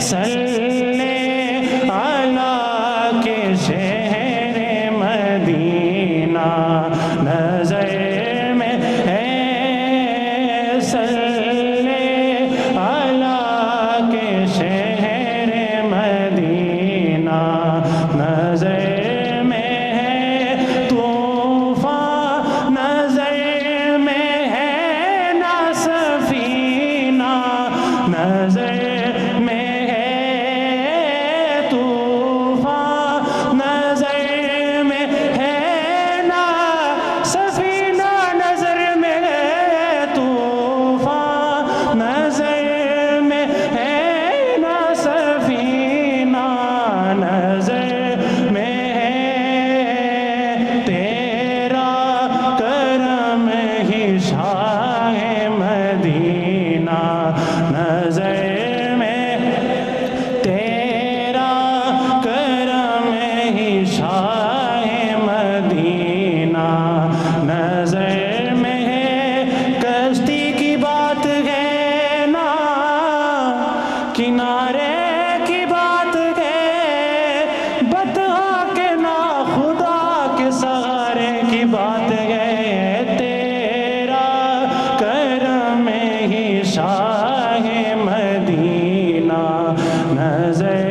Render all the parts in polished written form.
صلی علی کے شہر مدینہ نظر میں ہے صلی علی کے شہر مدینہ نظر میں ہے طوفان نظر میں ہے نا سفینہ نظر میں ہے طوفان نظر میں ہے نا سفینہ نظر میں ہے طوفان نظر میں ہے نا سفینہ نظر میں ہے تیرا کرم ہی شاہ مدینہ نظر میں تیرا کرم ہی شاہ مدینہ نظر میں ہے کشتی کی بات ہے نا کنارے کی بات ہے بطحا کے نا خدا کے سہارے کی بات ہے تیرا کرم ہی شاہ مدینہ نظر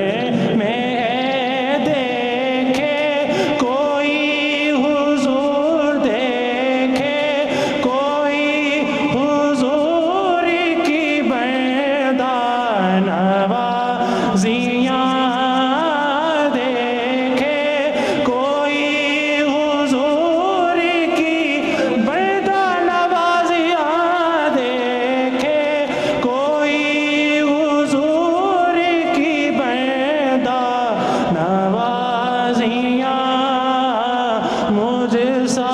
میں ہے دیکھے کوئی حضور دیکھے کوئی حضور کی نوازیاں دیکھے کوئی حضور کی نوازیاں دیکھے کوئی حضور کی نوازیاں مجھ سا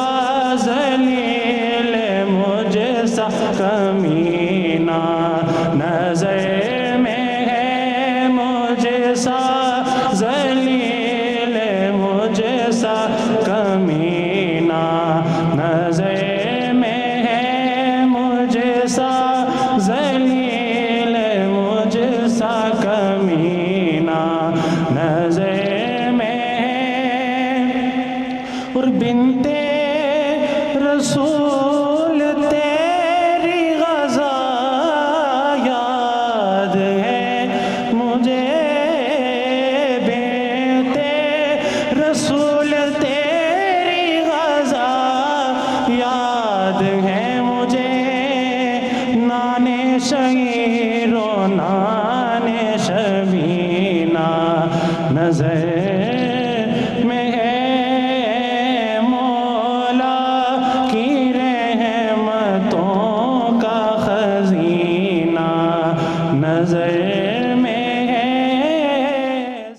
ذلیل مجھ سا کمینہ نظر میں ہے مجھ سا ذلیل مجھ سا کمینہ نظر میں ہے مجھ سا ذلیل مجھ سا کمینہ